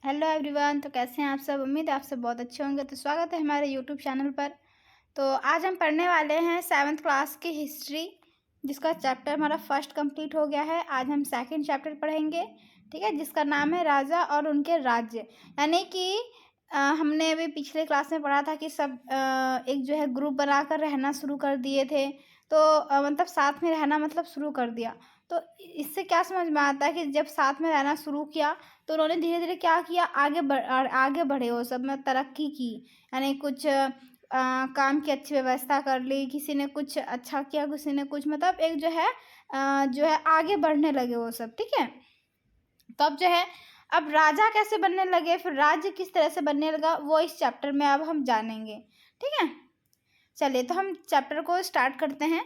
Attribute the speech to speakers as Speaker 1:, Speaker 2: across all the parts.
Speaker 1: Hello everyone. तो कैसे हैं आप सब? उम्मीद है आप सब बहुत अच्छे होंगे। तो स्वागत है हमारे यूट्यूब चैनल पर। तो आज हम पढ़ने वाले हैं 7th क्लास की हिस्ट्री, जिसका चैप्टर हमारा फर्स्ट कंप्लीट हो गया है। आज हम सेकंड चैप्टर पढ़ेंगे, ठीक है, जिसका नाम है राजा और उनके राज्य। यानी कि हमने अभी पिछले क्लास में पढ़ा था कि सब एक जो है ग्रुप बनाकर रहना शुरू कर दिए थे। तो मतलब साथ में रहना मतलब शुरू कर दिया। तो इससे क्या समझ में आता है कि जब साथ में रहना शुरू किया तो उन्होंने धीरे धीरे क्या किया, आगे बढ़े, वो सब में तरक्की की। यानी कुछ काम की अच्छी व्यवस्था कर ली, किसी ने कुछ अच्छा किया, किसी ने कुछ, मतलब एक जो है आगे बढ़ने लगे वो सब, ठीक है। तो अब जो है, अब राजा कैसे बनने लगे, फिर राज्य किस तरह से बनने लगा, वो इस चैप्टर में अब हम जानेंगे, ठीक है। चलिए, तो हम चैप्टर को स्टार्ट करते हैं।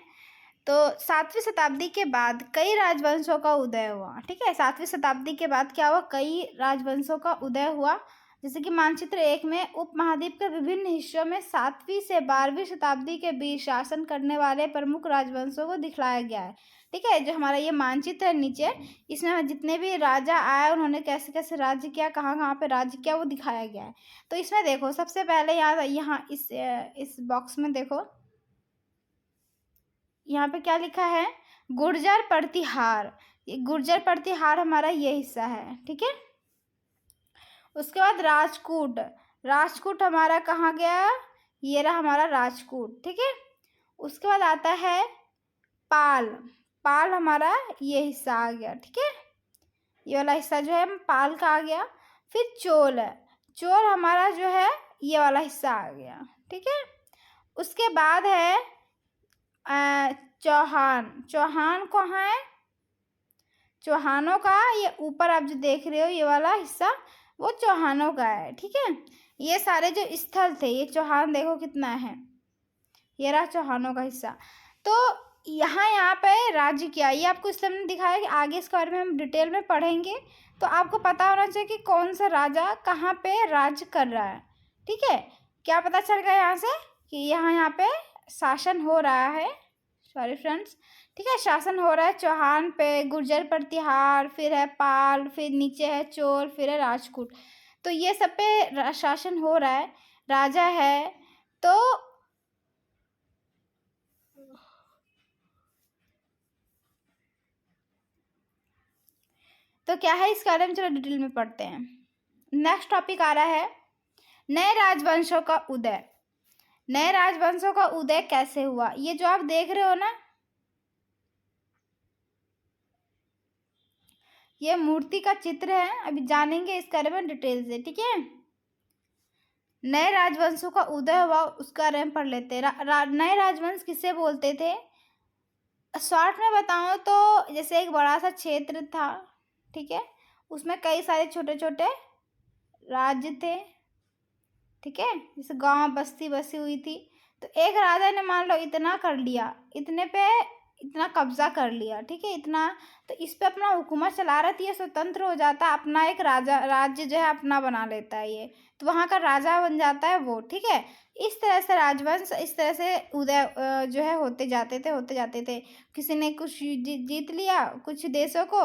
Speaker 1: तो 7वीं शताब्दी के बाद कई राजवंशों का उदय हुआ, ठीक है। 7वीं शताब्दी के बाद क्या हुआ, कई राजवंशों का उदय हुआ। जैसे कि मानचित्र 1 में उपमहाद्वीप के विभिन्न हिस्सों में 7वीं से 12वीं शताब्दी के बीच शासन करने वाले प्रमुख राजवंशों को दिखलाया गया है, ठीक है। जो हमारा ये मानचित्र है नीचे, इसमें जितने भी राजा आए, उन्होंने कैसे कैसे राज्य किया, कहाँ कहाँ पे राज्य किया, वो दिखाया गया है। तो इसमें देखो, सबसे पहले यहाँ यहाँ इस बॉक्स में देखो, यहाँ पे क्या लिखा है, गुर्जर प्रतिहार। ये गुर्जर प्रतिहार हमारा ये हिस्सा है, ठीक है। उसके बाद राजकूट। राजकूट हमारा कहाँ गया, ये रहा हमारा राजकूट, ठीक है। उसके बाद आता है पाल। पाल हमारा ये हिस्सा आ गया, ठीक है। ये वाला हिस्सा जो है पाल का आ गया। फिर चोल। चोल हमारा जो है ये वाला हिस्सा आ गया, ठीक है। उसके बाद है चौहान। चौहान कहाँ है, चौहानों का ये ऊपर आप जो देख रहे हो ये वाला हिस्सा, वो चौहानों का है, ठीक है। ये सारे जो स्थल थे, ये चौहान देखो कितना है, ये रहा चौहानों का हिस्सा। तो यहाँ पे राज्य किया, ये आपको इसलिए हमने दिखाया कि आगे इसके बारे में हम डिटेल में पढ़ेंगे। तो आपको पता होना चाहिए कि कौन सा राजा कहाँ पे राज्य कर रहा है, ठीक है। क्या पता चल गया यहाँ से कि यहाँ पे शासन हो रहा है, सॉरी फ्रेंड्स, ठीक है, शासन हो रहा है चौहान पे, गुर्जर प्रतिहार, फिर है पाल, फिर नीचे है चोल, फिर है राजकूट। तो ये सब पे शासन हो रहा है, राजा है। तो क्या है इसके बारे में, चलो डिटेल में पढ़ते हैं। नेक्स्ट टॉपिक आ रहा है नए राजवंशों का उदय। नए राजवंशों का उदय कैसे हुआ, ये जो आप देख रहे हो ना, ये मूर्ति का चित्र है। अभी जानेंगे इसके बारे में डिटेल से, ठीक है। नए राजवंशों का उदय हुआ, उसका बारे में पढ़ लेते हैं। नए राजवंश किसे बोलते थे, शॉर्ट में बताऊं तो जैसे एक बड़ा सा क्षेत्र था, ठीक है, उसमें कई सारे छोटे छोटे राज्य थे, ठीक है, जैसे गांव बस्ती बसी हुई थी। तो एक राजा ने मान लो इतना कर लिया, इतने पे इतना कब्जा कर लिया, ठीक है, इतना, तो इस पे अपना हुकूमत चला रहा थी, ये स्वतंत्र हो जाता है, अपना एक राज्य जो है अपना बना लेता है ये, तो वहाँ का राजा बन जाता है वो, ठीक है। इस तरह से राजवंश इस तरह से उदय जो है होते जाते थे। किसी ने कुछ जीत लिया कुछ देशों को,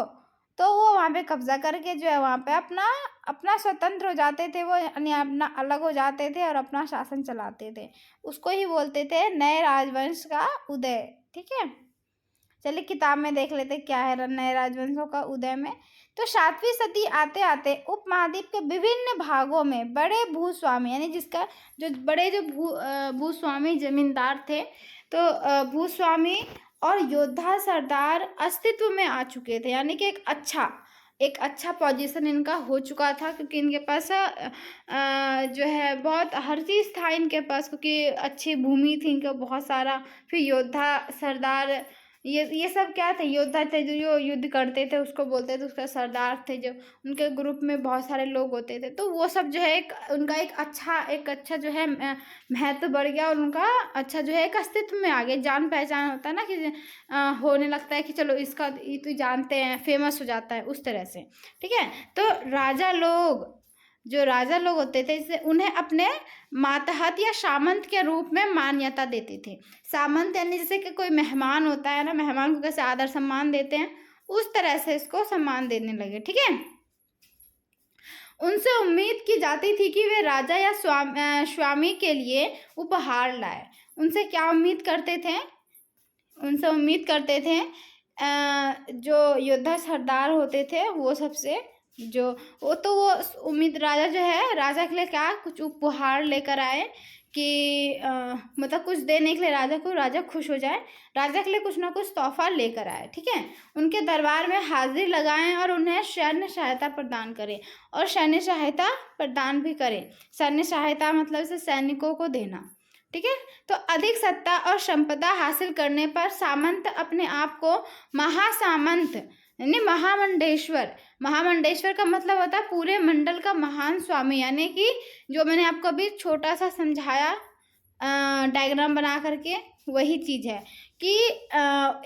Speaker 1: तो वो वहाँ पे कब्जा करके जो है वहाँ पे अपना अपना स्वतंत्र हो जाते थे वो, यानी अपना अलग हो जाते थे और अपना शासन चलाते थे। उसको ही बोलते थे नए राजवंश का उदय, ठीक है। चलिए किताब में देख लेते क्या है नए राजवंशों का उदय में। तो 7वीं सदी आते आते उपमहाद्वीप के विभिन्न भागों में बड़े भूस्वामी, यानी जिसका जो बड़े जो भूस्वामी जमींदार थे, तो भूस्वामी और योद्धा सरदार अस्तित्व में आ चुके थे। यानी कि एक अच्छा पोजीशन इनका हो चुका था, क्योंकि इनके पास जो है बहुत हर चीज़ था इनके पास, क्योंकि अच्छी भूमि थी इनका बहुत सारा। फिर योद्धा सरदार, ये सब क्या थे, योद्धा थे जो युद्ध करते थे, उसको बोलते थे, उसका सरदार थे जो, उनके ग्रुप में बहुत सारे लोग होते थे। तो वो सब जो है उनका एक अच्छा जो है महत्व बढ़ गया, और उनका अच्छा जो है एक अस्तित्व में आ गया, जान पहचान होता है ना कि होने लगता है कि चलो इसका ये तो जानते हैं, फेमस हो जाता है उस तरह से, ठीक है। तो जो राजा लोग होते थे, जैसे उन्हें अपने मातहत या सामंत के रूप में मान्यता देते थे। सामंत यानी जैसे कि कोई मेहमान होता है ना, मेहमान को कैसे आदर सम्मान देते हैं, उस तरह से इसको सम्मान देने लगे, ठीक है। उनसे उम्मीद की जाती थी कि वे राजा या स्वामी के लिए उपहार लाए। उनसे क्या उम्मीद करते थे? उनसे उम्मीद करते थे जो योद्धा सरदार होते थे वो सबसे, जो वो उम्मीद राजा जो है, राजा के लिए क्या कुछ उपहार लेकर आए कि मतलब कुछ देने के लिए राजा को, राजा खुश हो जाए, राजा के लिए कुछ ना कुछ तोहफा लेकर आए। ठीक है, उनके दरबार में हाजिरी लगाएं और उन्हें सैन्य सहायता प्रदान करें, और सैन्य सहायता प्रदान भी करें। सैन्य सहायता मतलब से सैनिकों को देना। ठीक है, तो अधिक सत्ता और संपदा हासिल करने पर सामंत अपने आप को महासामंत यानी महामंडेश्वर, महामंडेश्वर का मतलब होता है पूरे मंडल का महान स्वामी, यानी कि जो मैंने आपको अभी छोटा सा समझाया डायग्राम बना करके, वही चीज़ है कि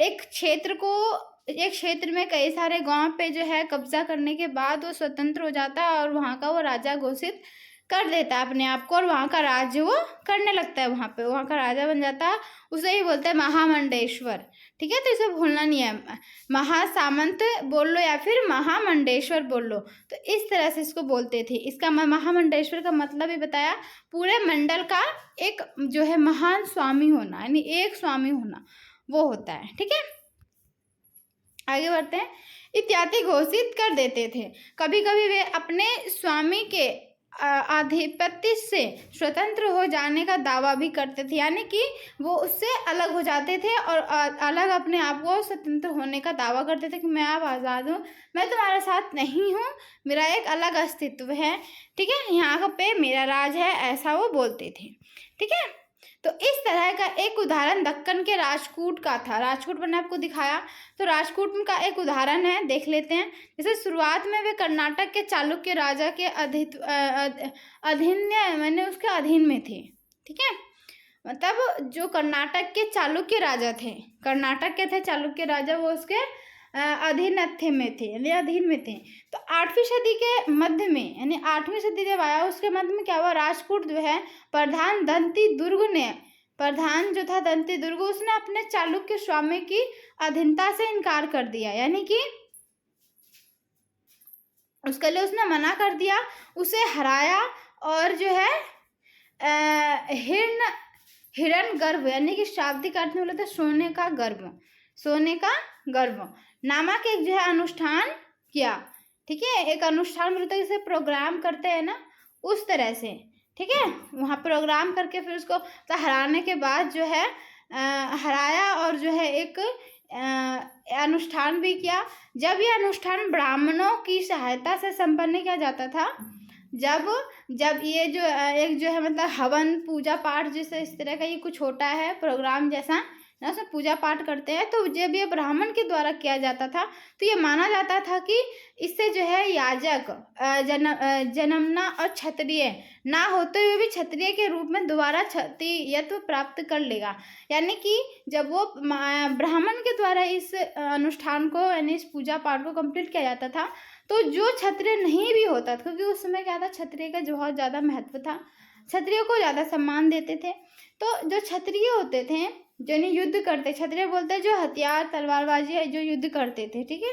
Speaker 1: एक क्षेत्र में कई सारे गांव पे जो है कब्जा करने के बाद वो स्वतंत्र हो जाता है और वहाँ का वो राजा घोषित कर देता है अपने आप को, और वहाँ का राज्य वो करने लगता है, वहाँ का राजा बन जाता है। उसे ही बोलते हैं महामंडेश्वर। ठीक है, तो इसे भूलना नहीं है, महासामंत बोल लो या फिर महामंडेश्वर बोल लो, तो इस तरह से इसको बोलते थे। इसका महामंडेश्वर का मतलब ही बताया, पूरे मंडल का एक जो है महान स्वामी होना, यानी एक स्वामी होना वो होता है। ठीक है, आगे बढ़ते हैं। इत्यादि घोषित कर देते थे। कभी कभी वे अपने स्वामी के आधिपत्य से स्वतंत्र हो जाने का दावा भी करते थे, यानी कि वो उससे अलग हो जाते थे और अलग अपने आप को स्वतंत्र होने का दावा करते थे कि मैं अब आज़ाद हूँ, मैं तुम्हारे साथ नहीं हूँ, मेरा एक अलग अस्तित्व है। ठीक है, यहाँ पे मेरा राज है, ऐसा वो बोलते थे। ठीक है, तो इस तरह का एक उदाहरण दक्कन के राजकूट का था। राजकूट मैंने आपको दिखाया, तो राजकूट का एक उदाहरण है, देख लेते हैं। जैसे शुरुआत में वे कर्नाटक के चालुक्य राजा के उसके अधीन में थे। ठीक है, मतलब जो कर्नाटक के चालुक्य राजा थे, कर्नाटक के थे चालुक्य राजा, वो उसके अधीन में थे, यानी अधीन में थे। तो 8वीं सदी के मध्य में, यानी 8वीं सदी जब आया उसके मध्य में क्या हुआ, राजकूट जो है प्रधान जो था दंती दुर्ग, उसने अपने चालुक्य स्वामी की अधीनता से इनकार कर दिया, यानी कि उसके लिए उसने मना कर दिया, उसे हराया और जो है हिरण गर्भ, यानी कि शाब्दिक अर्थ में बोले तो सोने का गर्भ नामक एक जो है अनुष्ठान किया। ठीक है, एक अनुष्ठान बोलते हैं, जैसे प्रोग्राम करते हैं ना, उस तरह से। ठीक है, वहाँ प्रोग्राम करके फिर उसको हराने के बाद जो है हराया और जो है एक अनुष्ठान भी किया। जब ये अनुष्ठान ब्राह्मणों की सहायता से संपन्न किया जाता था, जब ये जो एक जो है मतलब हवन पूजा पाठ जैसे इस तरह का ये कुछ होता है प्रोग्राम जैसा ना, उसमें पूजा पाठ करते हैं, तो जब ये ब्राह्मण के द्वारा किया जाता था तो ये माना जाता था कि इससे जो है याजक जन्मना और क्षत्रिय ना होते हुए भी क्षत्रिय के रूप में दोबारा क्षत्रियत्व प्राप्त कर लेगा। यानी कि जब वो ब्राह्मण के द्वारा इस अनुष्ठान को यानी इस पूजा पाठ को कंप्लीट किया जाता था, तो जो क्षत्रिय नहीं भी होता था, क्योंकि उस समय क्या था, क्षत्रिय का जो बहुत ज़्यादा महत्व था, क्षत्रियों को ज़्यादा सम्मान देते थे। तो जो क्षत्रिय होते थे जो नहीं युद्ध करते, क्षत्रिय बोलते हैं जो हथियार तलवारबाजी है जो युद्ध करते थे, ठीक है,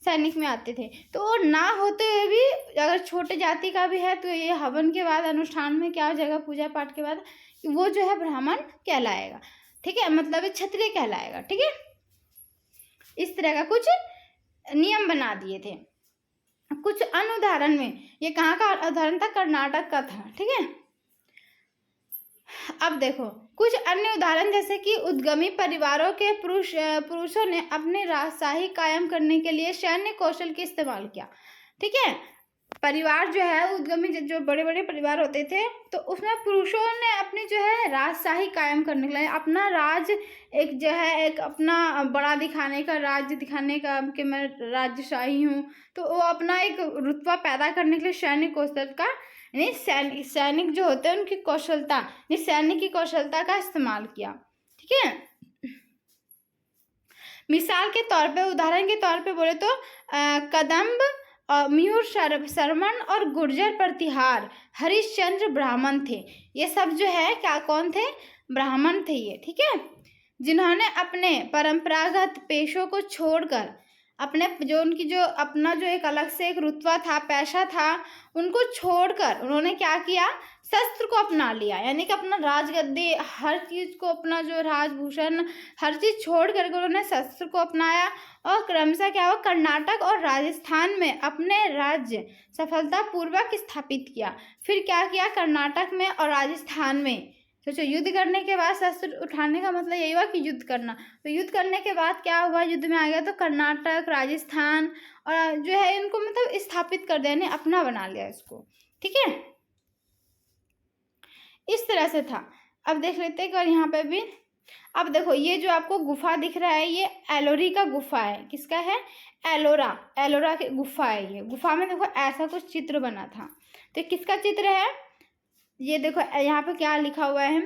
Speaker 1: सैनिक में आते थे, तो वो ना होते हुए भी अगर छोटे जाति का भी है तो ये हवन के बाद अनुष्ठान में क्या हो जाएगा, पूजा पाठ के बाद वो जो है ब्राह्मण कहलाएगा। ठीक है, मतलब क्षत्रिय कहलाएगा। ठीक है, इस तरह का कुछ नियम बना दिए थे। कुछ अन्य उदाहरण में, ये कहाँ का उदाहरण था, कर्नाटक का था। ठीक है, अब देखो कुछ अन्य उदाहरण, जैसे कि उद्यमी परिवारों के पुरुषों ने अपने राजशाही कायम करने के लिए सैन्य कौशल का इस्तेमाल किया। ठीक है, परिवार जो है उद्यमी जो बड़े बड़े परिवार होते थे, तो उसमें पुरुषों ने अपनी जो है राजशाही कायम करने के लिए अपना राज एक जो है एक अपना बड़ा दिखाने का, राज्य दिखाने का कि मैं राजशाही हूँ, तो वो अपना एक रुतबा पैदा करने के लिए सैन्य कौशल का यानी सैनिक जो होते हैं उनकी कौशलता यानी सैनिक की कौशलता का इस्तेमाल किया। ठीक है, मिसाल के तौर पे, उदाहरण के तौर पे बोले तो कदम्ब, मयूर शर्मन और गुर्जर प्रतिहार हरिश्चंद्र ब्राह्मण थे। ये सब जो है क्या, कौन थे, ब्राह्मण थे ये। ठीक है, जिन्होंने अपने परंपरागत पेशों को छोड़कर अपने जो उनकी जो अपना जो एक अलग से एक रुतबा था, पैसा था, उनको छोड़कर उन्होंने क्या किया, शस्त्र को अपना लिया। यानी कि अपना राजगद्दी, हर चीज़ को, अपना जो राजभूषण, हर चीज़ छोड़ करके उन्होंने शस्त्र को अपनाया और क्रमशः क्या हुआ, कर्नाटक और राजस्थान में अपने राज्य सफलतापूर्वक स्थापित किया। फिर क्या किया, कर्नाटक में और राजस्थान में, सोचो युद्ध करने के बाद शस्त्र उठाने का मतलब यही हुआ कि युद्ध करना। तो युद्ध करने के बाद क्या हुआ, युद्ध में आ गया तो कर्नाटक, राजस्थान और जो है इनको मतलब स्थापित कर दिया, यानी अपना बना लिया इसको। ठीक है, इस तरह से था। अब देख लेते हैं और यहाँ पे भी, अब देखो ये जो आपको गुफा दिख रहा है, ये एलोरी का गुफा है। किसका है, एलोरा की गुफा है। ये गुफा में देखो ऐसा कुछ चित्र बना था। तो किसका चित्र है, ये देखो यहाँ पे क्या लिखा हुआ है,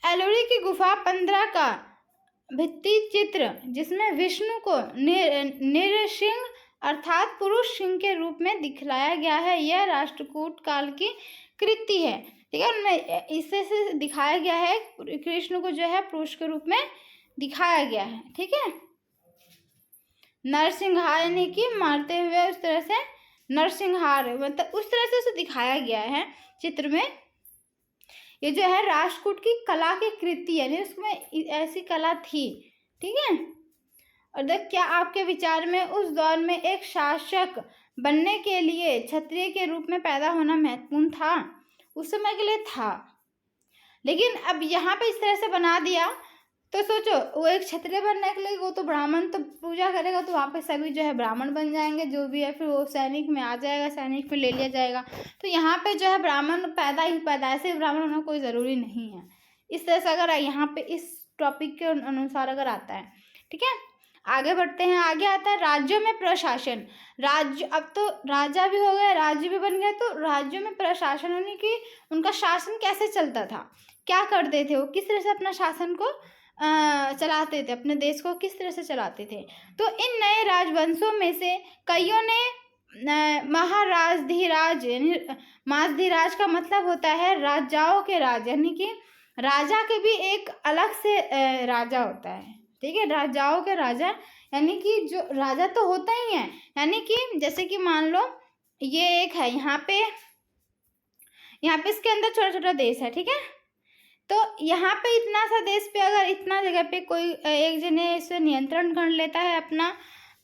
Speaker 1: एलोरी की गुफा 15 का भित्ति चित्र जिसमें विष्णु को नृसिंह अर्थात पुरुष सिंह के रूप में दिखलाया गया है, यह राष्ट्रकूट काल की कृति है। ठीक है, उनमें इससे से दिखाया गया है, कृष्ण को जो है पुरुष के रूप में दिखाया गया है। ठीक है, नरसिंहार यानी कि मारते हुए, उस तरह से नरसिंहार मतलब उस तरह से उसे दिखाया गया है चित्र में। ये जो है राष्ट्रकूट की कला की कृति, यानी उसमें ऐसी कला थी। ठीक है, और देख, क्या आपके विचार में उस दौर में एक शासक बनने के लिए क्षत्रिय के रूप में पैदा होना महत्वपूर्ण था? उस समय के लिए था, लेकिन अब यहाँ पे इस तरह से बना दिया तो सोचो, वो एक क्षत्रिय बनने के लिए, वो तो ब्राह्मण तो पूजा करेगा तो वहाँ पे सभी जो है ब्राह्मण बन जाएंगे, जो भी है, फिर वो सैनिक में आ जाएगा, सैनिक में ले लिया जाएगा। तो यहाँ पे जो है ब्राह्मण पैदा ऐसे ब्राह्मण होना कोई ज़रूरी नहीं है। इस तरह से अगर यहाँ पे इस टॉपिक के अनुसार अगर आता है। ठीक है, आगे बढ़ते हैं। आगे आता है राज्यों में प्रशासन। राज्य, अब तो राजा भी हो गए, राज्य भी बन गए, तो राज्यों में प्रशासन यानी कि उनका शासन कैसे चलता था, क्या करते थे वो, किस तरह से अपना शासन को चलाते थे, अपने देश को किस तरह से चलाते थे। तो इन नए राजवंशों में से कईयों ने महाराजधिराज, यानी माजधिराज का मतलब होता है राजाओं के राज, यानी कि राजा के भी एक अलग से राजा होता है। ठीक है, राजाओं के राजा, यानी कि जो राजा तो होता ही है, यानी कि जैसे कि मान लो ये एक है, यहाँ पे इसके अंदर छोटा छोटा देश है। ठीक है, तो यहाँ पे इतना सा देश पे अगर इतना जगह पे कोई एक जने इसे नियंत्रण कर लेता है अपना,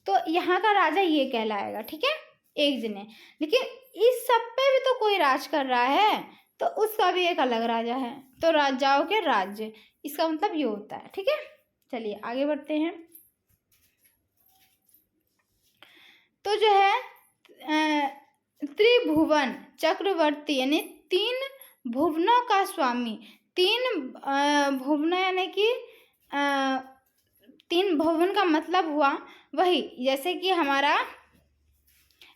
Speaker 1: तो यहाँ का राजा ये कहलाएगा। ठीक है, एक जने। लेकिन इस सब पे भी तो कोई राज कर रहा है, तो उसका भी एक अलग राजा है। तो राजाओं के राज्य, इसका मतलब ये होता है। ठीक है, चलिए आगे बढ़ते हैं। तो जो है त्रिभुवन चक्रवर्ती, यानी 3 भुवनों का स्वामी। 3 भुवन यानी कि 3 भुवन का मतलब हुआ वही, जैसे कि हमारा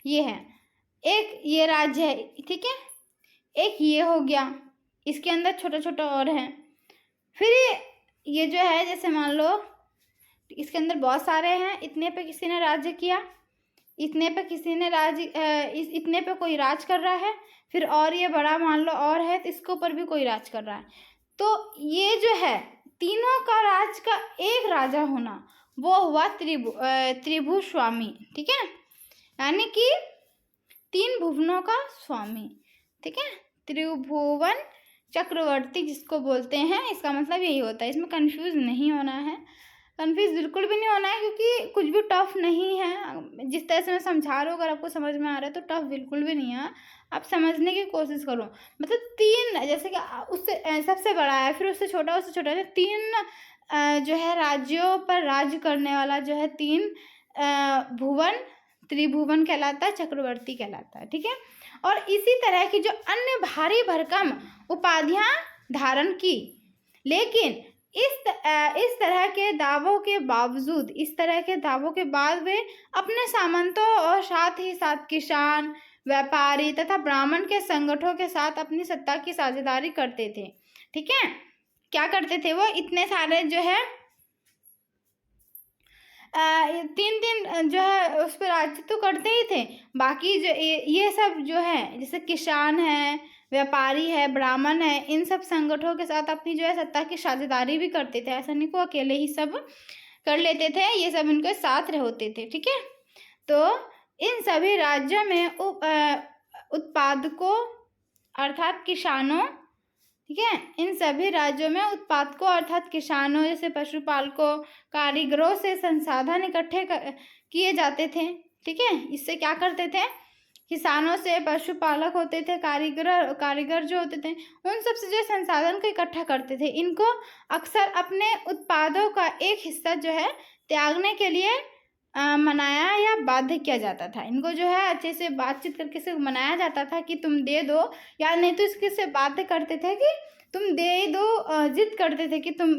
Speaker 1: ये है, एक ये राज्य है। ठीक है, एक ये हो गया, इसके अंदर छोटा छोटा और है। फिर ये जो है, जैसे मान लो इसके अंदर बहुत सारे हैं, इतने पे किसी ने राज्य किया, इतने पे किसी ने इतने पे कोई राज कर रहा है, फिर और ये बड़ा मान लो और है, तो इसके ऊपर भी कोई राज कर रहा है। तो ये जो है तीनों का राज का एक राजा होना, वो हुआ त्रिभुस्वामी। ठीक है, यानी कि 3 भुवनों का स्वामी। ठीक है, त्रिभुवन चक्रवर्ती जिसको बोलते हैं, इसका मतलब यही होता है। इसमें कंफ्यूज नहीं होना है, कंफ्यूज बिल्कुल भी नहीं होना है, क्योंकि कुछ भी टफ नहीं है। जिस तरह से मैं समझा रहा हूँ, अगर आपको समझ में आ रहा है तो टफ बिल्कुल भी नहीं है। आप समझने की कोशिश करो। मतलब 3, जैसे कि उससे सबसे बड़ा है, फिर उससे छोटा, उससे छोटा, 3 जो है राज्यों पर राज्य करने वाला जो है 3 भुवन, त्रिभुवन कहलाता है, चक्रवर्ती कहलाता है। ठीक है, और इसी तरह की जो अन्य भारी भरकम उपाधियां धारण की, लेकिन इस तरह के दावों के बावजूद, इस तरह के दावों के बाद वे अपने सामंतों और साथ ही साथ किसान, व्यापारी तथा ब्राह्मण के संगठनों के साथ अपनी सत्ता की साझेदारी करते थे। ठीक है, क्या करते थे वो, इतने सारे जो है 3 जो है उस पर राज्य तो करते ही थे, बाकी जो ये सब जो है, जैसे किसान है, व्यापारी है, ब्राह्मण है, इन सब संगठनों के साथ अपनी जो है सत्ता की साझेदारी भी करते थे। ऐसा नहीं को अकेले ही सब कर लेते थे, ये सब इनके साथ होते थे। ठीक है, तो इन सभी राज्यों में उत्पादकों अर्थात किसानों, ठीक है, इन सभी राज्यों में उत्पादकों अर्थात किसानों जैसे पशुपालकों, कारीगरों से संसाधन इकट्ठे किए जाते थे। ठीक है, इससे क्या करते थे, किसानों से, पशुपालक होते थे, कारीगर जो होते थे, उन सब से जो संसाधन को इकट्ठा करते थे। इनको अक्सर अपने उत्पादों का एक हिस्सा जो है त्यागने के लिए मनाया या बाध्य किया जाता था। इनको जो है अच्छे से बातचीत करके से मनाया जाता था कि तुम दे दो, या नहीं तो इसके से बाध्य करते थे कि तुम दे दो, जिद करते थे कि तुम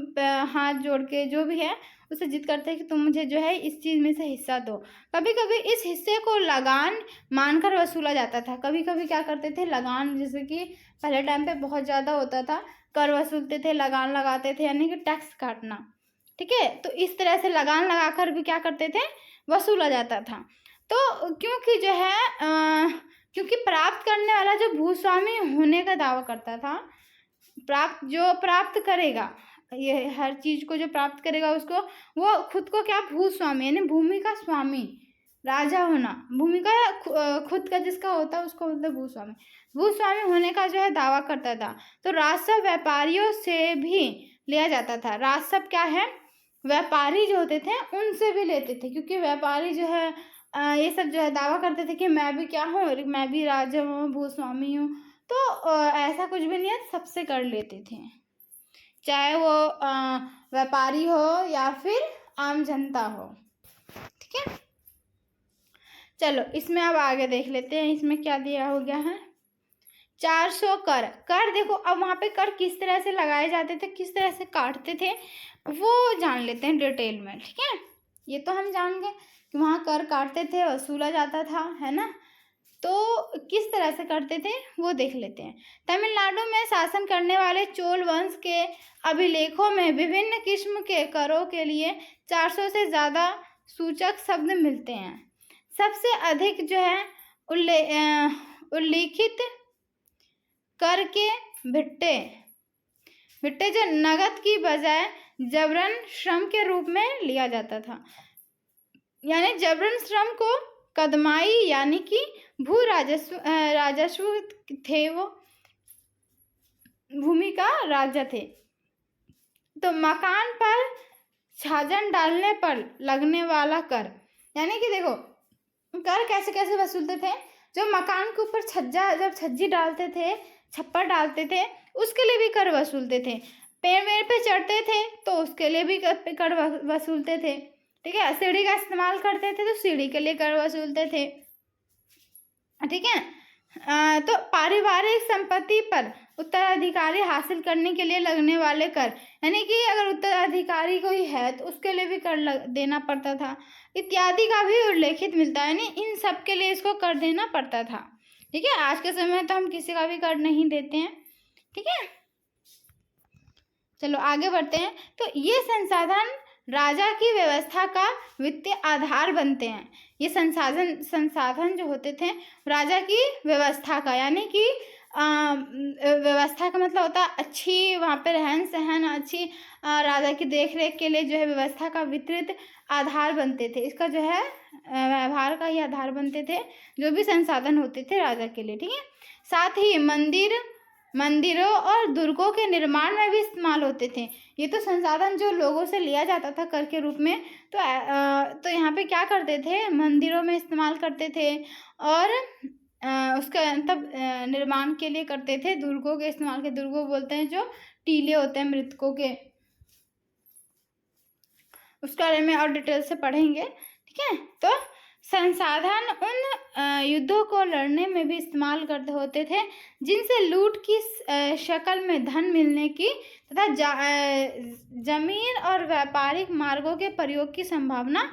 Speaker 1: हाथ जोड़ के जो भी है उसे जिद करते हैं कि तुम मुझे जो है इस चीज़ में से हिस्सा दो। कभी कभी इस हिस्से को लगान मानकर वसूला जाता था। कभी कभी क्या करते थे, लगान, जैसे कि पहले टाइम पे बहुत ज़्यादा होता था, कर वसूलते थे, लगान लगाते थे, यानी कि टैक्स काटना। ठीक है, तो इस तरह से लगान लगाकर भी क्या करते थे, वसूला जाता था। तो क्योंकि जो है क्योंकि प्राप्त करने वाला जो भूस्वामी होने का दावा करता था, प्राप्त करेगा, ये हर चीज को जो प्राप्त करेगा उसको, वो खुद को क्या, भूस्वामी यानी भूमि का स्वामी, राजा होना, भूमि का खुद का जिसका होता है उसको बोलते भूस्वामी। भूस्वामी होने का जो है दावा करता था। तो राजस्व व्यापारियों से भी लिया जाता था। राजस्व क्या है, व्यापारी जो होते थे उनसे भी लेते थे, क्योंकि व्यापारी जो है ये सब जो है दावा करते थे कि मैं भी क्या हूँ, मैं भी राजा हूँ, भूस्वामी हूँ। तो ऐसा कुछ भी नहीं है, सबसे कर लेते थे, चाहे वो व्यापारी हो या फिर आम जनता हो। ठीक है, चलो इसमें अब आगे देख लेते हैं, इसमें क्या दिया हो गया है। 400 कर। कर देखो, अब वहाँ पे कर किस तरह से लगाए जाते थे, किस तरह से काटते थे, वो जान लेते हैं डिटेल में। ठीक है, ये तो हम जान गए कि वहाँ कर काटते थे, वसूला जाता था, है ना। तो किस तरह से करते थे वो देख लेते हैं। तमिलनाडु में शासन करने वाले चोल वंश के अभिलेखों में विभिन्न किस्म के करों के लिए 400 से ज़्यादा सूचक शब्द मिलते हैं। सबसे अधिक जो है उल्लिखित कर के भिट्टे जो नगद की बजाय जबरन श्रम के रूप में लिया जाता था, यानी जबरन श्रम को कदमाई यानी कि भू राजस्व थे, वो भूमि का राजा थे। तो मकान पर छाजन डालने पर लगने वाला कर, यानी कि देखो कर कैसे कैसे वसूलते थे, जो मकान के ऊपर जब छज्जी डालते थे, छप्पर डालते थे, उसके लिए भी कर वसूलते थे। पेड़ पे चढ़ते थे तो उसके लिए भी कर वसूलते थे। ठीक है, सीढ़ी का इस्तेमाल करते थे तो सीढ़ी के लिए कर वसूलते थे। ठीक है, तो पारिवारिक संपत्ति पर उत्तराधिकारी हासिल करने के लिए लगने वाले कर, यानी कि अगर उत्तराधिकारी कोई है तो उसके लिए भी कर देना पड़ता था, इत्यादि का भी उल्लेखित मिलता है, यानी इन सब के लिए इसको कर देना पड़ता था। ठीक है, आज के समय में तो हम किसी का भी कर नहीं देते हैं। ठीक है, चलो आगे बढ़ते हैं। तो ये संसाधन राजा की व्यवस्था का वित्तीय आधार बनते हैं। ये संसाधन जो होते थे राजा की व्यवस्था का, यानी कि व्यवस्था का मतलब होता है अच्छी वहाँ पे रहन सहन, अच्छी राजा की देखरेख के लिए जो है व्यवस्था का वितरित आधार बनते थे। इसका जो है व्यवहार का ही आधार बनते थे जो भी संसाधन होते थे राजा के लिए। ठीक है, साथ ही मंदिरों और दुर्गों के निर्माण में भी इस्तेमाल होते थे। ये तो संसाधन जो लोगों से लिया जाता था कर के रूप में, तो यहाँ पे क्या करते थे, मंदिरों में इस्तेमाल करते थे और उसका मतलब निर्माण के लिए करते थे। दुर्गों के इस्तेमाल के, दुर्गों बोलते हैं जो टीले होते हैं मृतकों के, उसके बारे में और डिटेल से पढ़ेंगे। ठीक है, तो संसाधन उन युद्धों को लड़ने में भी इस्तेमाल करते होते थे जिनसे लूट की शक्ल में धन मिलने की तथा जमीन और व्यापारिक मार्गों के प्रयोग की संभावना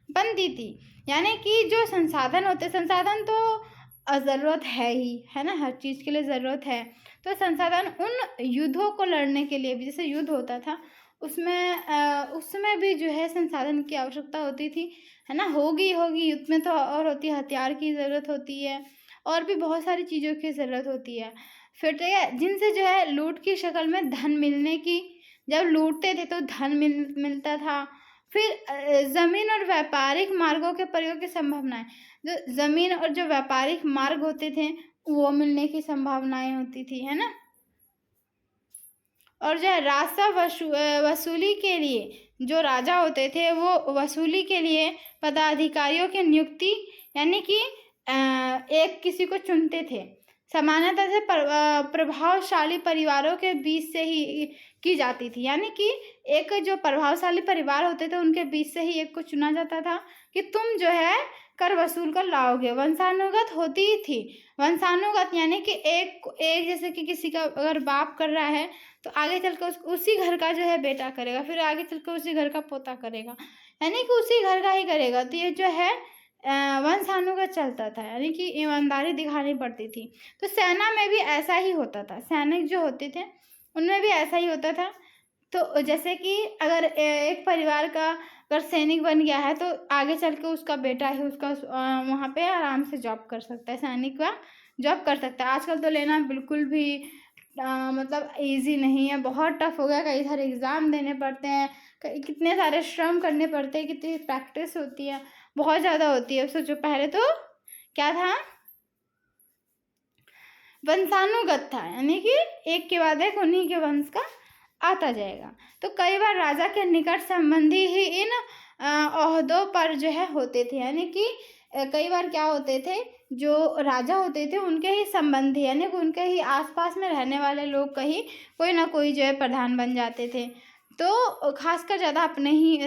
Speaker 1: बनती थी। यानी कि जो संसाधन होते, संसाधन तो ज़रूरत है ही, है ना, हर चीज़ के लिए ज़रूरत है। तो संसाधन उन युद्धों को लड़ने के लिए भी, जैसे युद्ध होता था उसमें भी जो है संसाधन की आवश्यकता होती थी, है ना। होगी युद्ध में तो और होती है, हथियार की ज़रूरत होती है और भी बहुत सारी चीज़ों की ज़रूरत होती है। फिर ठीक है, जिनसे जो है लूट की शक्ल में धन मिलने की, जब लूटते थे तो धन मिलता था, फिर जमीन और व्यापारिक मार्गों के प्रयोग की संभावनाएं, जो जमीन और जो व्यापारिक मार्ग होते थे वो मिलने की संभावनाएं होती थी, है ना। और जो है रास्ता वसूली के लिए जो राजा होते थे वो वसूली के लिए पदाधिकारियों की नियुक्ति यानी कि एक किसी को चुनते थे। सामान्यतः से प्रभावशाली परिवारों के बीच से ही की जाती थी, यानी कि एक जो प्रभावशाली परिवार होते थे उनके बीच से ही एक को चुना जाता था कि तुम जो है कर वसूल कर लाओगे। वंशानुगत होती ही थी। वंशानुगत यानी कि एक जैसे कि किसी का अगर बाप कर रहा है तो आगे चलकर उसी घर का जो है बेटा करेगा, फिर आगे चलकर उसी घर का पोता करेगा, यानी कि उसी घर का ही करेगा। तो ये जो है वंशानुगत चलता था, यानी कि ईमानदारी दिखानी पड़ती थी। तो सेना में भी ऐसा ही होता था, सैनिक जो होते थे उनमें भी ऐसा ही होता था। तो जैसे कि अगर एक परिवार का अगर सैनिक बन गया है तो आगे चल के उसका बेटा ही उसका वहाँ पे आराम से जॉब कर सकता है, सैनिक का जॉब कर सकता है। आजकल तो लेना बिल्कुल भी मतलब इजी नहीं है, बहुत टफ हो गया। कई सारे एग्ज़ाम देने पड़ते हैं, कितने सारे श्रम करने पड़ते हैं, कितनी प्रैक्टिस होती है, बहुत ज़्यादा होती है। सोचो पहले तो क्या था, वंशानुगत था, यानी कि एक के बाद एक उन्हीं के वंश का आता जाएगा। तो कई बार राजा के निकट संबंधी ही इन ओहदों पर जो है होते थे, यानी कि कई बार क्या होते थे, जो राजा होते थे उनके ही संबंधी यानी कि उनके ही आसपास में रहने वाले लोग कहीं कोई ना कोई जो है प्रधान बन जाते थे। तो खासकर ज़्यादा अपने ही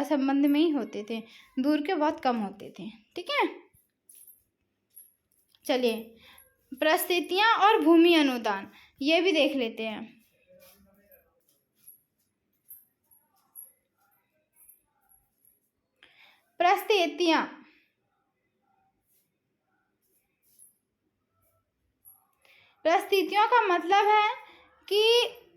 Speaker 1: संबंध में ही होते थे, दूर के बहुत कम होते थे। ठीक है, चलिए परिस्थितियाँ और भूमि अनुदान ये भी देख लेते हैं। परिस्थितियाँ परिस्थितियों का मतलब है कि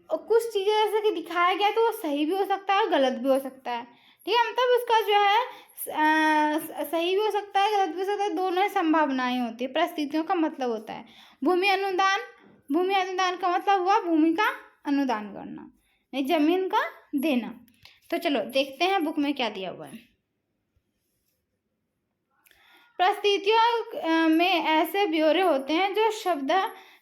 Speaker 1: कुछ चीज़ें जैसे कि दिखाया गया तो वो सही भी हो सकता है और गलत भी हो सकता है। ठीक है, मतलब उसका जो है सही भी हो सकता है, गलत भी हो सकता है, दोनों ही संभावनाएं होती है। परिस्थितियों का मतलब होता है भूमि अनुदान का मतलब हुआ भूमि का अनुदान करना, नहीं जमीन का देना। तो चलो देखते हैं बुक में क्या दिया हुआ है। परिस्थितियों में ऐसे ब्यौरे होते हैं जो शब्द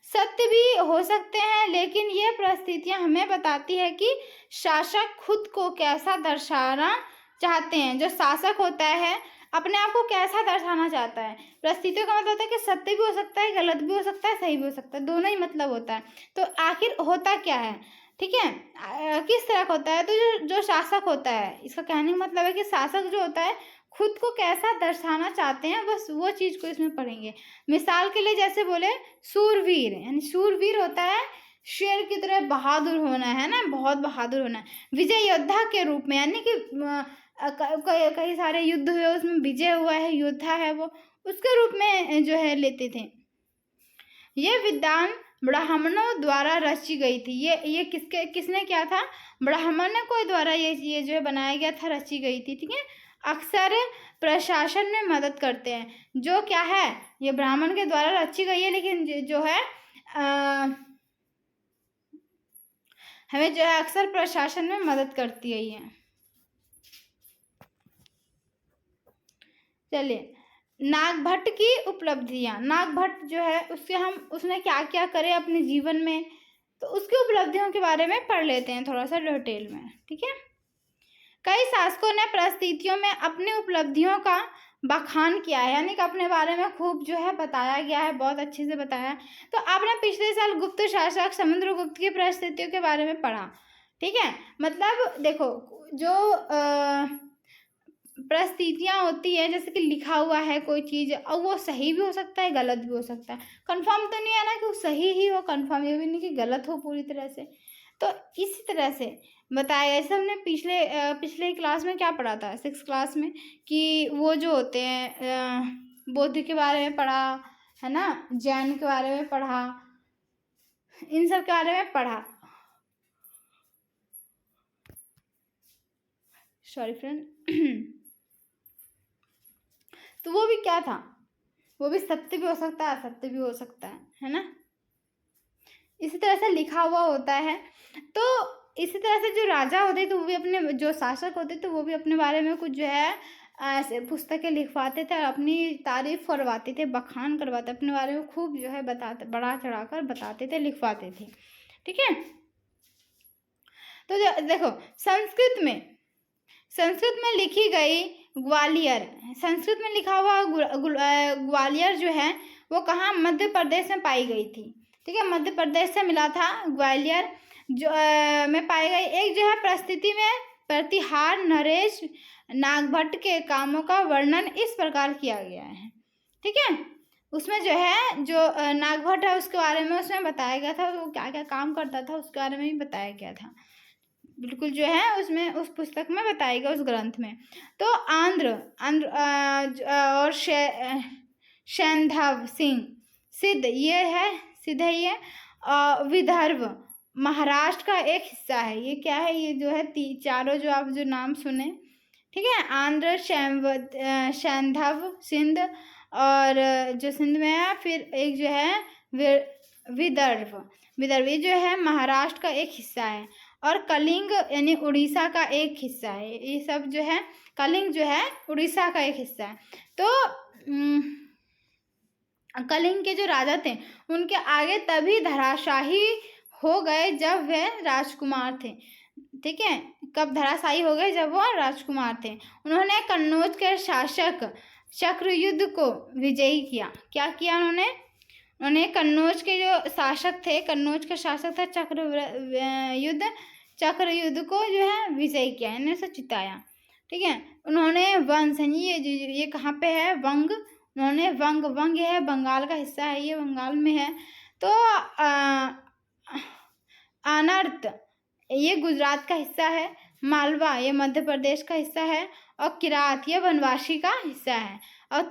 Speaker 1: सत्य भी हो सकते हैं, लेकिन ये परिस्थितियां हमें बताती है कि शासक खुद को कैसा दर्शाना चाहते हैं। जो शासक होता है अपने आप को कैसा दर्शाना चाहता है। परिस्थितियों का मतलब होता है कि सत्य भी हो सकता है, गलत भी हो सकता है, सही भी हो सकता है, दोनों ही मतलब होता है। तो आखिर होता क्या है, ठीक है, किस तरह का होता है। तो जो शासक होता है, इसका कहने का मतलब है कि शासक जो होता है खुद को कैसा दर्शाना चाहते हैं, बस वो चीज़ को इसमें पढ़ेंगे। मिसाल के लिए जैसे बोले सूरवीर, यानी सूरवीर होता है शेर की तरह बहादुर होना है ना, बहुत बहादुर होना है। विजय योद्धा के रूप में, यानी कि कई सारे युद्ध हुए उसमें विजय हुआ है, योद्धा है वो, उसके रूप में जो है लेते थे। ये विद्वान ब्राह्मणों द्वारा रची गई थी। ये किसने किया था, ब्राह्मणों को द्वारा ये जो है बनाया गया था, रची गई थी। ठीक है, अक्सर प्रशासन में मदद करते हैं। जो क्या है, ये ब्राह्मण के द्वारा रची गई है, लेकिन जो है हमें जो है अक्सर प्रशासन में मदद करती है ये। चलिए नागभट्ट की उपलब्धियां। नागभट्ट जो है उसने क्या क्या करे अपने जीवन में, तो उसकी उपलब्धियों के बारे में पढ़ लेते हैं थोड़ा सा डिटेल में। ठीक है, कई शासकों ने परिस्थितियों में अपनी उपलब्धियों का बखान किया है, यानी कि अपने बारे में खूब जो है बताया गया है, बहुत अच्छे से बताया है। तो आपने पिछले साल गुप्त शासक समुद्रगुप्त की परिस्थितियों के बारे में पढ़ा। ठीक है, मतलब देखो जो परिस्थितियाँ होती है, जैसे कि लिखा हुआ है कोई चीज़ और वो सही भी हो सकता है, गलत भी हो सकता है। कंफर्म तो नहीं है ना कि वो सही ही हो, कंफर्म ये भी नहीं कि गलत हो पूरी तरह से। तो इसी तरह से बताया, जैसे हमने पिछले क्लास में क्या पढ़ा था, 6th क्लास में, कि वो जो होते हैं बौद्ध के बारे में पढ़ा है ना, जैन के बारे में पढ़ा, इन सब के बारे में पढ़ा। Sorry friend. तो वो भी क्या था, वो भी सत्य भी हो सकता है, असत्य भी हो सकता है ना। इसी तरह से लिखा हुआ होता है। तो इसी तरह से जो राजा होते तो वो भी अपने, जो शासक होते तो वो भी अपने बारे में कुछ जो है ऐसे पुस्तकें लिखवाते थे और अपनी तारीफ करवाते थे, बखान करवाते, अपने बारे में खूब जो है बताते, बढ़ा चढ़ा कर बताते थे, लिखवाते थे। ठीक है। तो देखो संस्कृत में लिखी गई ग्वालियर, संस्कृत में लिखा हुआ ग्वालियर जो है वो कहाँ, मध्य प्रदेश में पाई गई थी। ठीक है, मध्य प्रदेश से मिला था ग्वालियर जो में पाई गई। एक जो है परिस्थिति में प्रतिहार नरेश नागभट्ट के कामों का वर्णन इस प्रकार किया गया है। ठीक है, उसमें जो है जो नागभट्ट है उसके बारे में उसमें बताया गया था, वो क्या क्या काम करता था उसके बारे में भी बताया गया था, बिल्कुल जो है उसमें उस पुस्तक में बताया गया, उस ग्रंथ में। तो आंध्र और सैंधव सिंह सिद्ध ये है, सिद्ध है ये विदर्भ महाराष्ट्र का एक हिस्सा है। ये क्या है, ये जो है चारों जो आप जो नाम सुने, ठीक है, आंध्र, सैंधव, सिंध और जो सिंध में है, फिर एक जो है विदर्भ, ये जो है महाराष्ट्र का एक हिस्सा है, और कलिंग यानी उड़ीसा का एक हिस्सा है। ये सब जो है, कलिंग जो है उड़ीसा का एक हिस्सा है। तो कलिंग के जो राजा थे उनके आगे तभी धराशाही हो गए जब वे राजकुमार थे। ठीक है, कब धराशायी हो गए, जब वो राजकुमार थे। उन्होंने कन्नौज के शासक चक्रयुद्ध को विजयी किया। क्या किया उन्होंने कन्नौज के जो शासक थे, कन्नौज के शासक था चक्रयुद्ध को जो है विजयी किया, इन्हें से चिताया। ठीक है, उन्होंने वंश, ये कहाँ पे है, वंग, उन्होंने वंग ये है बंगाल का हिस्सा है, ये बंगाल में है। तो अनर्त ये गुजरात का हिस्सा है, मालवा ये मध्य प्रदेश का हिस्सा है, और किरात ये वनवासी का हिस्सा है, और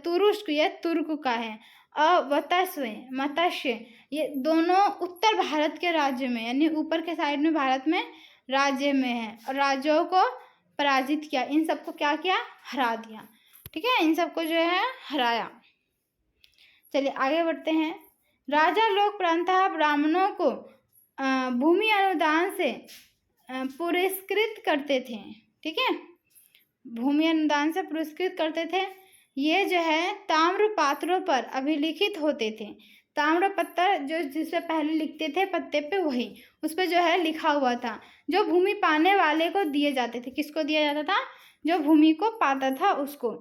Speaker 1: तुरुष्क ये तुर्क का है, और मत्स्य ये दोनों उत्तर भारत के राज्य में, यानी ऊपर के साइड में भारत में राज्य में है, और राज्यों को पराजित किया, इन सबको क्या किया, हरा दिया। ठीक है, इन सबको जो है हराया। चलिए आगे बढ़ते हैं। राजा लोग परंतः ब्राह्मणों को भूमि अनुदान से पुरस्कृत करते थे। ठीक है, भूमि अनुदान से पुरस्कृत करते थे। ये जो है ताम्र पात्रों पर अभिलिखित होते थे। ताम्र पत्थर जो जिसपे पहले लिखते थे पत्ते पे, वही उस पर जो है लिखा हुआ था, जो भूमि पाने वाले को दिए जाते थे। किसको दिया जाता था, जो भूमि को पाता था उसको।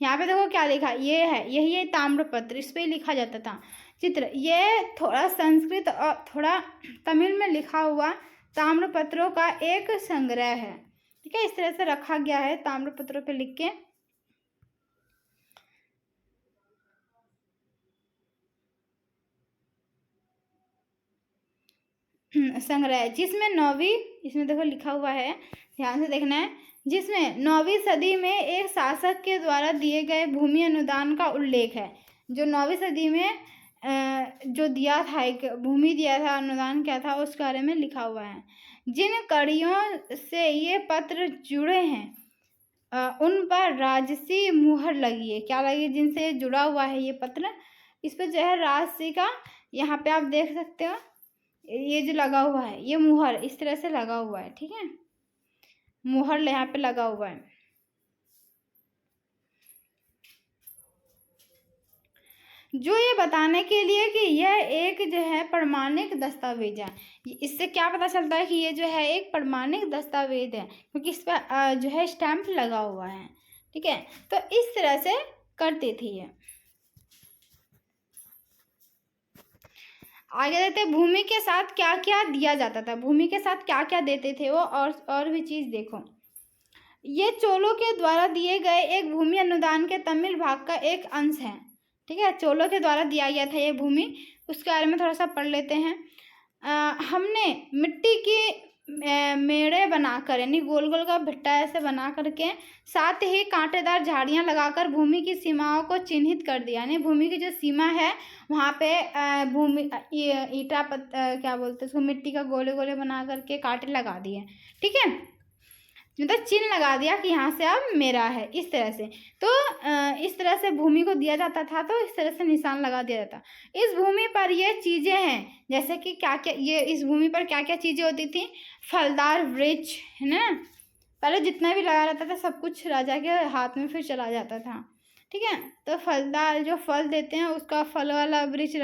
Speaker 1: यहाँ पे देखो क्या लिखा, ये है, यही है ताम्रपत्र, इस पे लिखा जाता था चित्र। ये थोड़ा संस्कृत और थोड़ा तमिल में लिखा हुआ ताम्रपत्रों का एक संग्रह है। ठीक है, इस तरह से रखा गया है ताम्रपत्रों पे लिख के। संग्रह जिसमें 9वीं, इसमें देखो लिखा हुआ है, ध्यान से देखना है, जिसमें 9वीं सदी में एक शासक के द्वारा दिए गए भूमि अनुदान का उल्लेख है। जो 9वीं सदी में जो दिया था, एक भूमि दिया था, अनुदान क्या था, उस बारे में लिखा हुआ है। जिन कड़ियों से ये पत्र जुड़े हैं उन पर राजसी मुहर लगी है। क्या लगी, जिनसे जुड़ा हुआ है ये पत्र, इस पर जो है राजसी का, यहाँ पे आप देख सकते हो, ये जो लगा हुआ है, ये मुहर इस तरह से लगा हुआ है। ठीक है, मुहर यहाँ पे लगा हुआ है। जो ये बताने के लिए कि यह एक जो है प्रमाणिक दस्तावेज है। इससे क्या पता चलता है कि ये जो है एक प्रमाणिक दस्तावेज है, क्योंकि इस पर जो है स्टैंप लगा हुआ है। ठीक है, तो इस तरह से करती थी ये। आगे देखते भूमि के साथ क्या क्या दिया जाता था, भूमि के साथ क्या क्या देते थे वो, और भी चीज़ देखो। ये चोलों के द्वारा दिए गए एक भूमि अनुदान के तमिल भाग का एक अंश है। ठीक है, चोलों के द्वारा दिया गया था ये भूमि, उसके बारे में थोड़ा सा पढ़ लेते हैं। हमने मिट्टी की मेड़े बनाकर, यानी गोल गोल का भट्टा ऐसे बना करके, साथ ही कांटेदार झाड़ियाँ लगाकर भूमि की सीमाओं को चिन्हित कर दिया। यानी भूमि की जो सीमा है वहाँ पे भूमि ईटा क्या बोलते हैं उसको, मिट्टी का गोले गोले बना करके कांटे लगा दिए। ठीक है, मतलब चिन्ह लगा दिया कि यहाँ से अब मेरा है, इस तरह से। तो इस तरह से भूमि को दिया जाता था, तो इस तरह से निशान लगा दिया जाता। इस भूमि पर ये चीज़ें हैं, जैसे कि क्या-क्या ये इस भूमि पर क्या-क्या चीज़ें होती थी? फलदार वृक्ष, है ना? पहले जितना भी लगा रहता था सब कुछ राजा के हाथ में फिर चला जाता था, ठीक है? तो फलदार जो फल देते हैं उसका फल वाला वृक्ष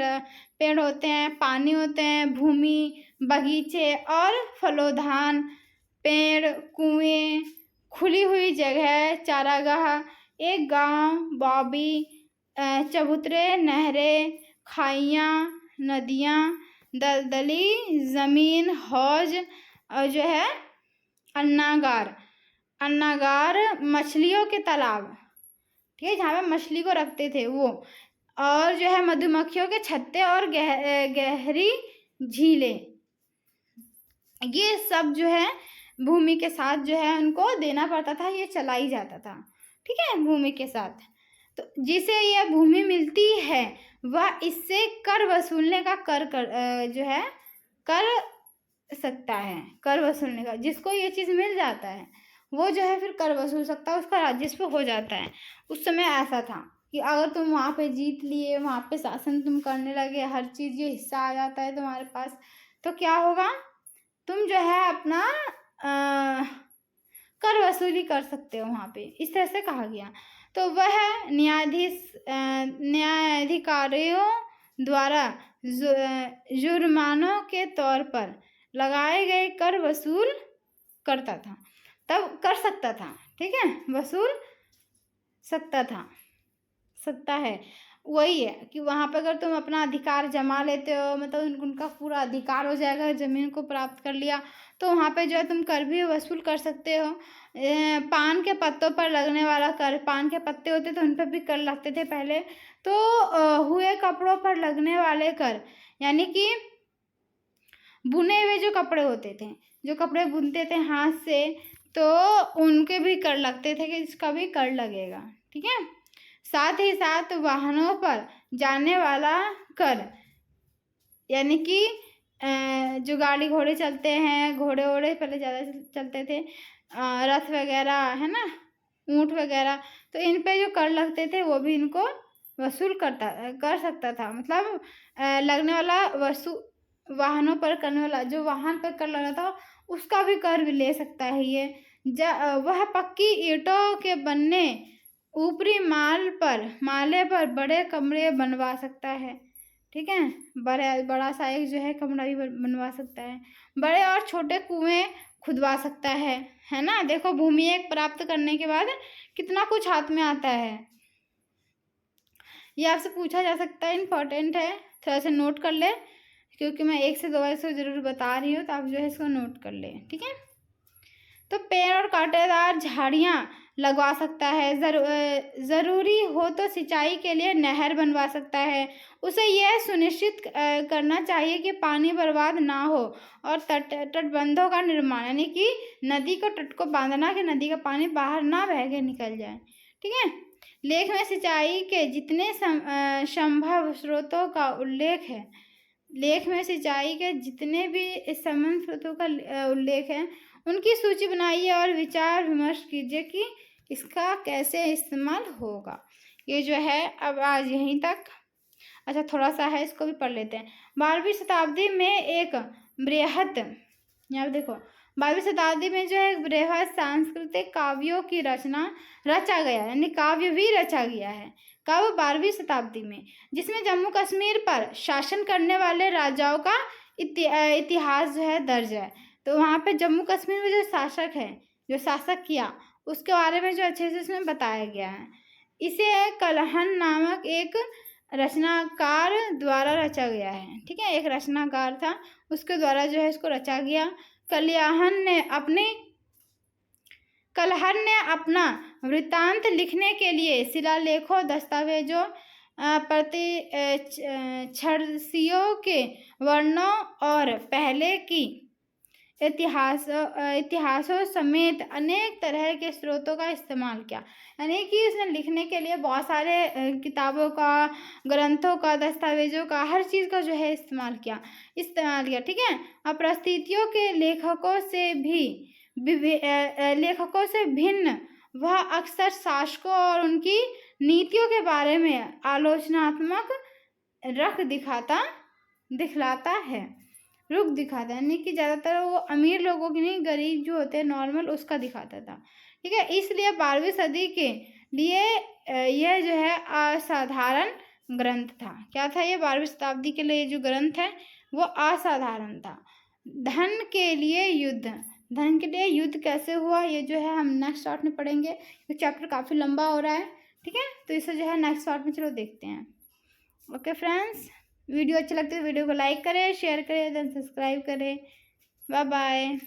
Speaker 1: पेड़ होते हैं, पानी होते हैं, भूमि, बगीचे और फलोद्यान, पेड़, कुएँ, खुली हुई जगह, चारागाह, एक गाँव, बॉबी, चबूतरे, नहरें, खाइयाँ, नदियाँ, दलदली ज़मीन, हौज और जो है अन्नागार, मछलियों के तालाब, ठीक है, जहाँ पे मछली को रखते थे वो, और जो है मधुमक्खियों के छत्ते और गहरी झीलें। ये सब जो है भूमि के साथ जो है उनको देना पड़ता था, ये चलाई जाता था, ठीक है, भूमि के साथ। तो जिसे यह भूमि मिलती है वह इससे कर वसूलने का जो है कर सकता है, कर वसूलने का। जिसको ये चीज़ मिल जाता है वो जो है फिर कर वसूल सकता है, उसका राजस्व हो जाता है। उस समय ऐसा था कि अगर तुम वहाँ पे जीत लिए, वहाँ पे शासन तुम करने लगे, हर चीज़ ये हिस्सा आ जाता है तुम्हारे पास, तो क्या होगा? तुम जो है अपना कर वसूली कर सकते हो वहाँ पे, इस तरह से कहा गया। तो वह न्यायाधिकारियों द्वारा जुर्मानों के तौर पर लगाए गए कर वसूल करता था, तब कर सकता था, ठीक है, वसूल सकता है। वही है कि वहाँ पर अगर तुम अपना अधिकार जमा लेते हो, मतलब उनका पूरा अधिकार हो जाएगा, ज़मीन को प्राप्त कर लिया, तो वहाँ पे जो है तुम कर भी वसूल कर सकते हो। पान के पत्तों पर लगने वाला कर, पान के पत्ते होते तो उन पर भी कर लगते थे पहले। तो हुए कपड़ों पर लगने वाले कर, यानी कि बुने हुए जो कपड़े होते थे, जो कपड़े बुनते थे हाथ से, तो उनके भी कर लगते थे कि इसका भी कर लगेगा, ठीक है। साथ ही साथ वाहनों पर जाने वाला कर, यानी कि जो गाड़ी घोड़े चलते हैं, घोड़े वोड़े पहले ज़्यादा चलते थे, रथ वगैरह है ना, ऊँट वगैरह, तो इन पे जो कर लगते थे वो भी इनको वसूल कर सकता था। मतलब लगने वाला वाहनों पर करने वाला जो वाहन पर कर लगा था उसका भी कर भी ले सकता है ये। वह पक्की ईंटों के बनने ऊपरी माले पर बड़े कमरे बनवा सकता है, ठीक है, बड़ा सा एक जो है कमरा भी बनवा सकता है। बड़े और छोटे कुएं खुदवा सकता है ना। देखो भूमि एक प्राप्त करने के बाद कितना कुछ हाथ में आता है, ये आपसे पूछा जा सकता है, इम्पोर्टेंट है, थोड़ा सा नोट कर ले, क्योंकि मैं 1 से 2 बार इसको ज़रूर बता रही हूँ, तो आप जो है इसको नोट कर लें, ठीक है। तो पेड़ और कांटेदार झाड़ियाँ लगवा सकता है, ज़रूरी हो तो सिंचाई के लिए नहर बनवा सकता है। उसे यह सुनिश्चित करना चाहिए कि पानी बर्बाद ना हो, और तटबंधों का निर्माण, यानी कि नदी को तट को बांधना कि नदी का पानी बाहर ना बह के निकल जाए, ठीक है। लेख में सिंचाई के जितने संभव स्रोतों का उल्लेख है, लेख में सिंचाई के जितने भी संबंध स्रोतों का उल्लेख है उनकी सूची बनाइए और विचार विमर्श कीजिए कि इसका कैसे इस्तेमाल होगा। ये जो है अब आज यहीं तक। अच्छा थोड़ा सा है, इसको भी पढ़ लेते हैं। 12वीं शताब्दी में एक बृहत, यहाँ देखो 12वीं शताब्दी में जो है एक बृहत सांस्कृतिक काव्यों की रचा गया, यानी काव्य भी रचा गया है। कब? 12वीं शताब्दी में, जिसमें जम्मू कश्मीर पर शासन करने वाले राजाओं का इतिहास जो है दर्ज है। तो वहाँ पे जम्मू कश्मीर में जो शासक है, जो शासक किया, उसके बारे में जो अच्छे से इसमें बताया गया है। इसे कलहन नामक एक रचनाकार द्वारा रचा गया है, ठीक है, एक रचनाकार था, उसके द्वारा जो है इसको रचा गया। कलहन अपना वृत्तांत लिखने के लिए शिलालेखों, दस्तावेजों, प्रतिच्छर्षियों के वर्णों और पहले की इतिहासों समेत अनेक तरह के स्रोतों का इस्तेमाल किया, यानी कि उसने लिखने के लिए बहुत सारे किताबों का, ग्रंथों का, दस्तावेजों का, हर चीज़ का जो है इस्तेमाल किया, ठीक है। अब परिस्थितियों के लेखकों से भिन्न वह अक्सर शासकों और उनकी नीतियों के बारे में आलोचनात्मक दिखलाता है, रुख दिखाता है, यानी कि ज़्यादातर वो अमीर लोगों की नहीं, गरीब जो होते हैं नॉर्मल, उसका दिखाता था। ठीक है, इसलिए 12वीं सदी के लिए यह जो है असाधारण ग्रंथ था। क्या था ये? 12वीं शताब्दी के लिए जो ग्रंथ है वो असाधारण था। धन के लिए युद्ध कैसे हुआ, ये जो है हम नेक्स्ट पार्ट में पढ़ेंगे। ये चैप्टर काफ़ी लंबा हो रहा है। ठीक है, तो इसे जो है नेक्स्ट पार्ट में चलो देखते हैं। ओके फ्रेंड्स, वीडियो अच्छा लगता है तो वीडियो को लाइक करें, शेयर करें, देन सब्सक्राइब करें। Bye bye.